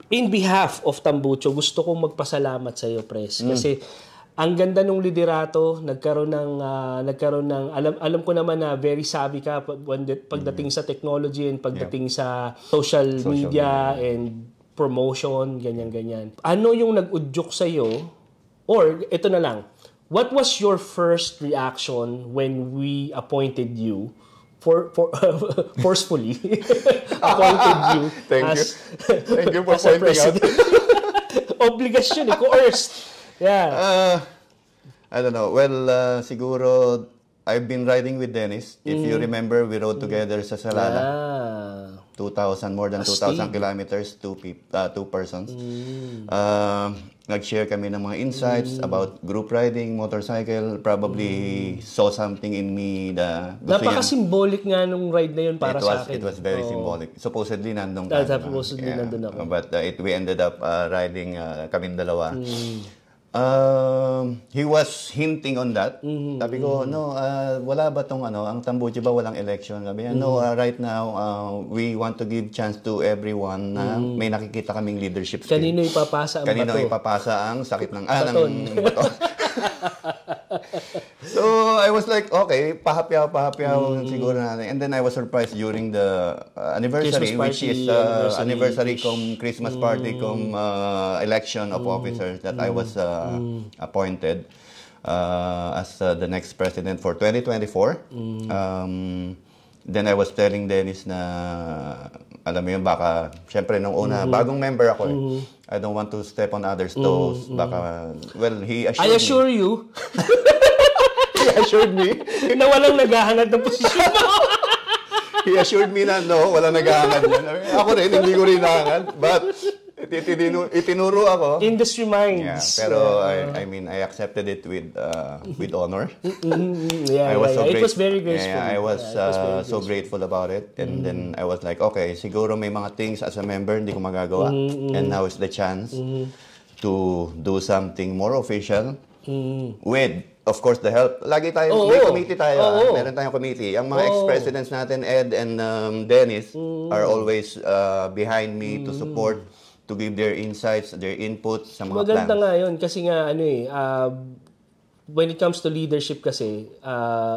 in behalf of Tambucho, gusto kong magpasalamat sa iyo, Pres. Kasi ang ganda ng liderato, nagkaroon ng alam ko naman na very savvy ka pagdating sa technology and pagdating sa social media and promotion, ganyan. Ano yung nag-udyok sa iyo? Or ito na lang. What was your first reaction when we appointed you forcefully appointed you Thank you for as a pointing out. Obligasyon, coerced. Yeah. I don't know. Well, siguro I've been riding with Dennis. If you remember, we rode together sa Salala. 2,000, more than 2,000 kilometers, two persons. Nag-share kami ng mga insights about group riding, motorcycle. Probably saw something in me na gusto niya. Napaka-symbolic nga nung ride na yun para sa akin. It was very symbolic. Supposedly, nandun ka. Supposedly, nandun ako. But we ended up riding kaming dalawa. He was hinting on that. Sabi ko, no, wala ba tong ang Tambucho ba walang election? Sabi niya, no, right now, we want to give chance to everyone na may nakikita kaming leadership skill. Kanino ipapasa ang Kanino bato? ipapasa ang sakit ng bato. So, I was like, okay, pahapyaw siguro natin. And then I was surprised during the anniversary, which is anniversary Christmas party election of officers that I was appointed as the next president for 2024. Then I was telling Dennis na, alam mo yun, baka, syempre, nung una, bagong member ako I don't want to step on others' toes. Baka, well, he assured me. I assure you. He assured me. Na walang naghahangad ng posisyon mo. He assured me na, no, walang naghahangad yan. Ako rin, hindi ko rin nahangad. But, itinuro ako. Industry minds. Yeah, pero I mean, I accepted it with honor. It was very graceful. I was so grateful about it. And then I was like, okay, siguro may mga things as a member hindi ko magagawa. And now is the chance to do something more official with, of course, the help. Lagi tayo, may committee tayo. Meron tayong committee. Ang mga ex-presidents natin, Ed and Dennis, are always behind me to support, to give their insights, their input sa mga Maganda plans. nga yun kasi nga when it comes to leadership kasi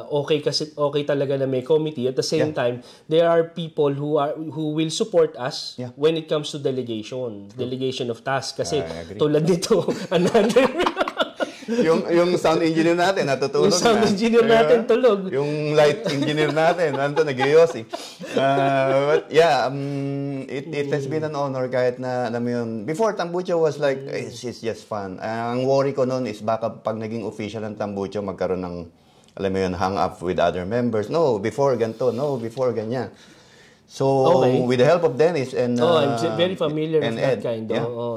okay talaga na may committee. At the same time, there are people who will support us when it comes to delegation of tasks kasi tulad nito yung sound engineer natin natutulog yung sound engineer natin tulog. Yung light engineer natin nag-ios but yeah, it has been an honor kahit na alam mo yun, before Tambucho was like it's just fun. Ang worry ko noon is baka pag naging official ang Tambucho magkaroon ng alam mo yun, hang up with other members. No, before ganito, no, before ganyan. So, with the help of Dennis and I'm very familiar with that Ed, kind.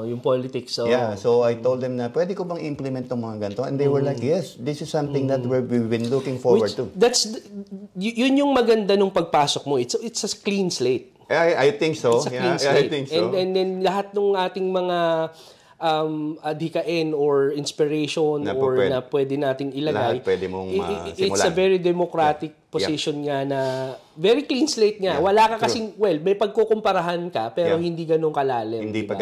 Yung politics. Yeah, so I told them na pwede ko bang implement tong mga ganito? And they were like, yes, this is something that we've been looking forward to. Yun yung maganda nung pagpasok mo. It's a clean slate. I think so. It's a clean slate. I think so. And then lahat ng ating mga adhikain or inspiration na pwede nating ilagay. Lahat pwede mong simulan. It's a very democratic position nga na very clean slate nga. Wala ka kasing, may pagkukumparahan ka pero hindi ganun kalalim. Hindi pa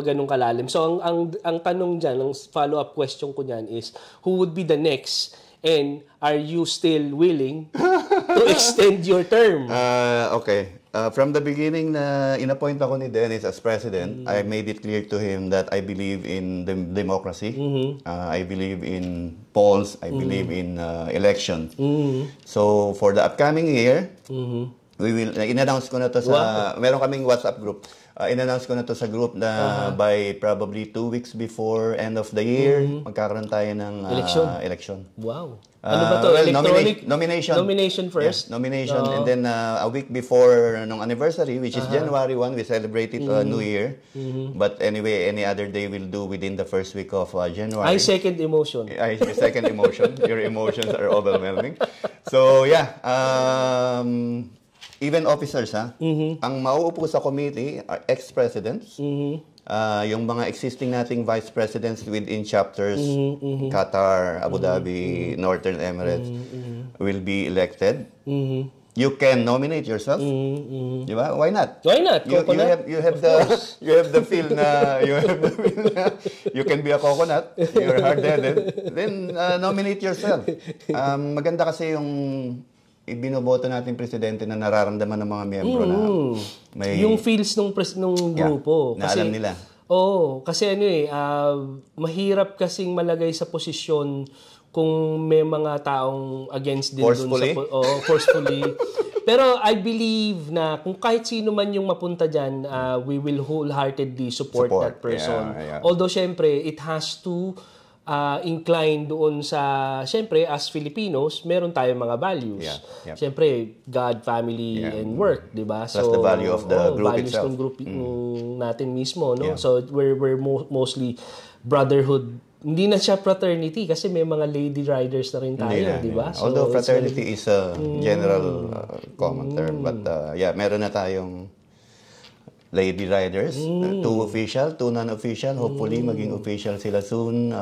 ganun kalalim. So ang tanong dyan, ang follow-up question ko dyan is, who would be the next? And are you still willing to extend your term? Okay. From the beginning na inappoint ako ni Dennis as president, I made it clear to him that I believe in democracy. I believe in polls. I believe in election. So for the upcoming year, we will in-announce ko na to sa meron kaming WhatsApp group. In-announce ko na to sa group na by probably 2 weeks before end of the year, magkakaroon tayo ng election. Wow. Ano ba to? Electronic nomination first? Yeah, nomination. And then a week before nung anniversary, which is January 1, we celebrated New Year. But anyway, any other day we'll do within the first week of January. I second emotion. Your emotions are overwhelming. So yeah, even officers, ang mauupo sa committee are ex-presidents, yung mga existing nating vice presidents within chapters, Qatar, Abu Dhabi, Northern Emirates, will be elected. you can nominate yourself. Di ba? Why not? Why not? You have the feel na you can be a coconut. You're hard-headed. Then nominate yourself. Maganda kasi yung ibinoboto natin presidente na nararamdaman ng mga miyembro na may yung feels nung grupo na alam nila. Kasi mahirap kasing malagay sa posisyon kung may mga taong against din forcefully. Forcefully. Pero I believe na kung kahit sino man yung mapunta dyan, we will wholeheartedly support that person. Yeah. Although, syempre, it has to incline doon sa, syempre, as Filipinos, meron tayong mga values. Yeah. Syempre, God, family, and work, di ba? Plus the value of the group values itself. ng group natin mismo, no? Yeah. So, we're mostly brotherhood. Hindi na siya fraternity kasi may mga lady riders na rin tayo, di ba? So, although fraternity is a general common term, but meron na tayong lady riders, 2 official, 2 non-official, hopefully maging official sila soon.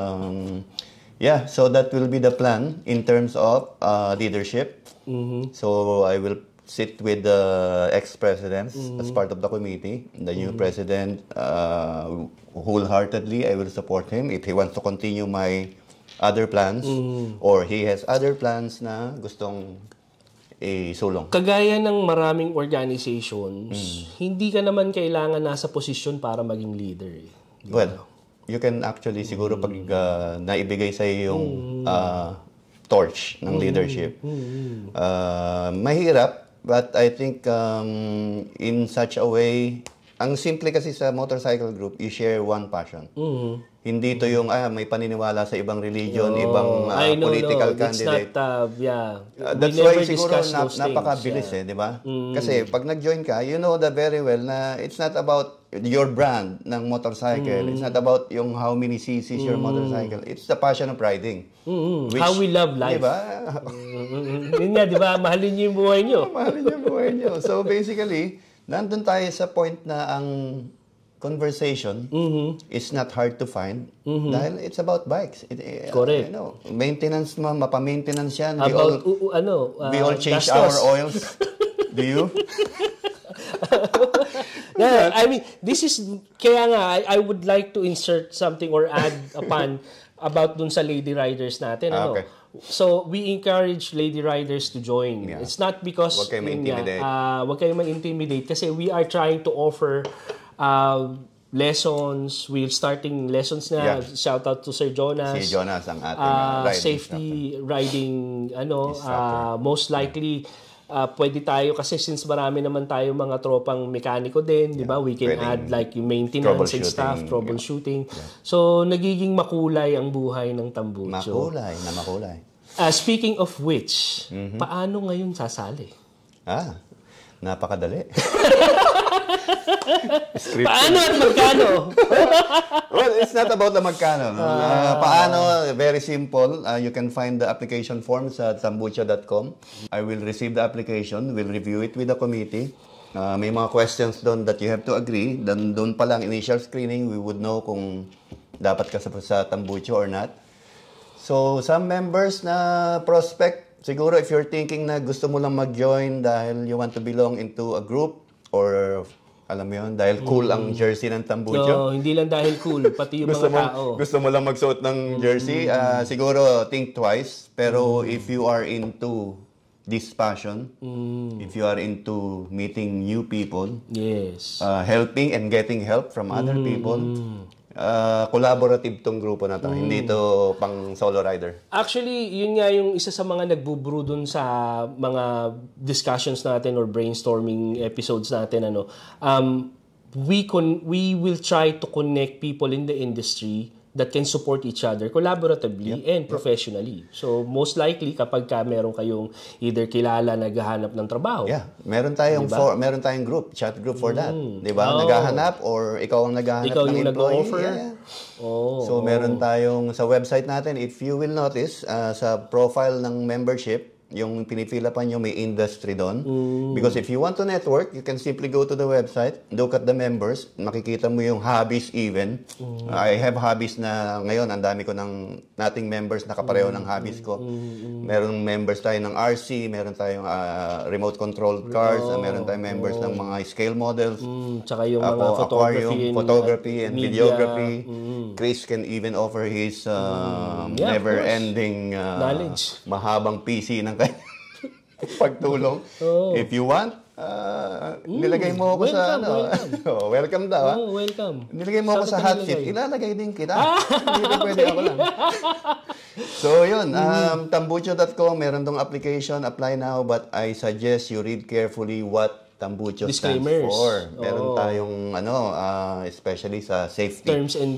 So that will be the plan in terms of leadership. So I will sit with the ex-presidents as part of the committee. The new president, wholeheartedly, I will support him if he wants to continue my other plans or he has other plans na gustong isulong. Kagaya ng maraming organizations, hindi ka naman kailangan nasa posisyon para maging leader. Well, you can actually siguro pag naibigay sa yung torch ng leadership. Mahirap. But I think in such a way, ang simple kasi sa motorcycle group, you share one passion. Hindi to yung may paniniwala sa ibang religion, ibang political candidate. It's not, that's why siguro napakabilis di ba? Kasi pag nag-join ka, you know very well na it's not about your brand ng motorcycle. It's not about yung how many cc's your motorcycle. It's the passion of riding. Which, how we love life. Diba? Yun nga, di ba? Mahalin niyo yung buhay niyo. Mahalin niyo yung buhay niyo. So basically, nandun tayo sa point na ang conversation is not hard to find dahil it's about bikes. Correct. Maintenance mapa-maintenance yan. We all change our oils. Do you? I mean, this is, kaya nga, I would like to insert something or add upon about dun sa lady riders natin. Okay. So, we encourage lady riders to join. Yeah. It's not because wag kayo ma-intimidate. Wag kayo ma-intimidate kasi we are trying to offer lessons. We're starting lessons na. Yeah. Shout out to Sir Jonas. Si Jonas ang ating safety riding most likely pwede tayo kasi since marami naman tayo mga tropang mekaniko din, di ba? We can add like yung maintenance and stuff, troubleshooting. Yeah. So, nagiging makulay ang buhay ng Tambucho. Makulay. Speaking of which, paano ngayon sasali? Napakadali. Paano at magkano? Well, it's not about the magkano. Paano? Very simple. You can find the application forms at tambucho.com. I will receive the application, will review it with the committee. May mga questions doon that you have to agree. Doon pa lang, initial screening, we would know kung dapat ka sa Tambucho or not. So, some members na prospect, siguro if you're thinking na gusto mo lang mag-join dahil you want to belong into a group or alam mo yun, dahil cool ang jersey ng Tambucho. No, hindi lang dahil cool, pati yung mga tao. Gusto mo lang magsuot ng jersey, siguro think twice. Pero if you are into this passion, if you are into meeting new people, helping and getting help from other people, collaborative tong grupo na to. Hindi to pang solo rider. Actually, yun nga yung isa sa mga nagbubrew dun sa mga discussions natin or brainstorming episodes natin. We will try to connect people in the industry that can support each other collaboratively and professionally. So, most likely, kapag meron kayong either kilala naghahanap ng trabaho. Yeah. Meron tayong group, chat group for that. Diba? Naghahanap or ikaw ang naghahanap ng employee. Nag-offer. Yeah. So, meron tayong sa website natin, if you will notice, sa profile ng membership, yung pinipila pa nyo may industry doon. Because if you want to network, you can simply go to the website, look at the members, makikita mo yung hobbies even. I have hobbies na ngayon, ang dami ko ng nating members na kapareho ng hobbies ko. Meron members tayo ng RC, meron tayong remote controlled cars, meron tayong members ng mga scale models. Tsaka yung mga photography and videography. Chris can even offer his never-ending mahabang PC ng pagtulong. If you want, nilagay mo ako sa welcome daw. Welcome. Nilagay mo ako sa hot seat. Ilalagay din kita. Hindi pwede ako lang. So yun, tambucho.com, meron tong application, apply now, but I suggest you read carefully what Tambucho stands for. Meron tayong especially sa safety. Terms and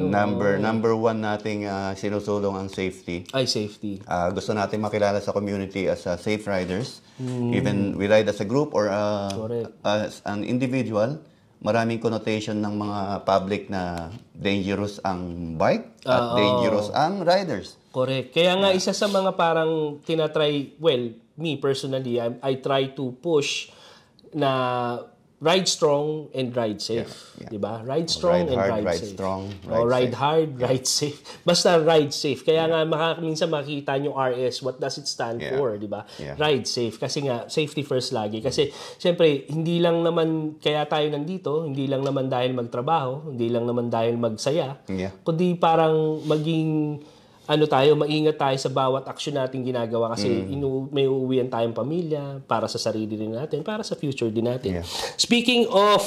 Number one nating sinusulong ang safety. Safety. Gusto natin makilala sa community as safe riders. Even we ride as a group or as an individual. Maraming connotation ng mga public na dangerous ang bike at dangerous ang riders. Correct. Kaya nga isa sa mga parang tinatry, me personally, I try to push na ride strong and ride safe. Yeah. Diba? Ride strong and ride safe. Strong, ride hard, ride safe. Basta ride safe. Kaya nga minsan makita nyo RS, what does it stand for? Diba? Ride safe. Kasi nga, safety first lagi. Kasi, syempre, hindi lang naman kaya tayo nandito, hindi lang naman dahil magtrabaho, hindi lang naman dahil magsaya, kundi parang maging maingat tayo sa bawat aksyon natin ginagawa kasi may uuwian tayong pamilya para sa sarili din natin, para sa future din natin. Speaking of,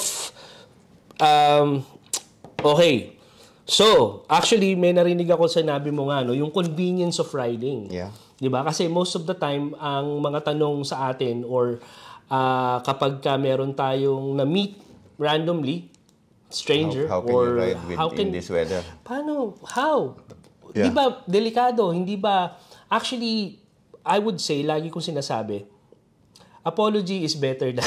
okay. So, actually, may narinig ako sinabi mo nga, yung convenience of riding. Diba? Kasi most of the time, ang mga tanong sa atin or kapag meron tayong na-meet randomly, stranger, how can you ride in this weather? Paano? How? Di ba, delikado, hindi ba, actually, I would say, lagi kong sinasabi, apology is better than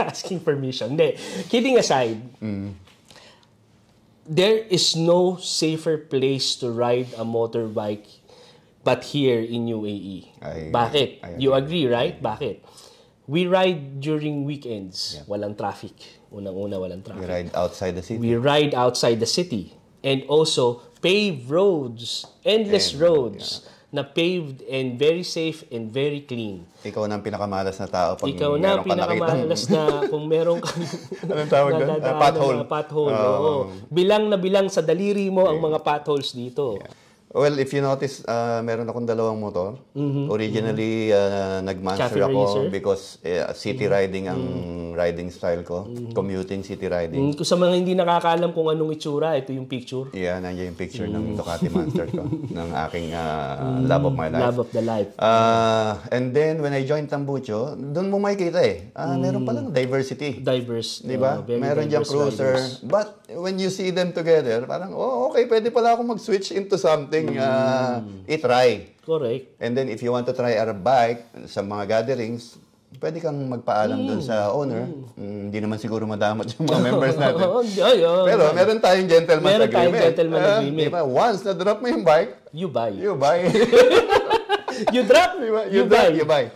asking permission. Hindi, kidding aside, there is no safer place to ride a motorbike but here in UAE. Bakit? You agree, right? Bakit? We ride during weekends. Walang traffic. Unang-una, walang traffic. We ride outside the city. We ride outside the city. And also, paved roads, endless roads, na paved and very safe and very clean. Ikaw na ang pinakamalas na tao pag ikaw na ang pinakamalas na kung meron kang anong tawag doon? Pothole. Bilang na bilang sa daliri mo ang mga potholes dito. Well, if you notice, meron akong dalawang motor. Originally, nag-Monster Cafe ako Racer? because city riding ang riding style ko. Commuting, city riding. Kung sa mga hindi nakakaalam kung anong itsura, ito yung picture. Nandiyan yung picture ng Ducati Monster ko. ng aking love of my life. Love of the life. And then, when I joined Tambucho, doon mo makikita meron palang diversity. Diverse. Diba? Meron diyang cruiser. Riders. But when you see them together, parang, okay, pwede pala ako mag-switch into something. I-try. Correct. And then if you want to try a bike sa mga gatherings, pwede kang magpaalam doon sa owner. Hindi naman siguro madamot yung mga members natin. Pero meron tayong gentleman's agreement. Diba? Once na-drop mo yung bike, you buy. You buy. You drop, diba? You buy.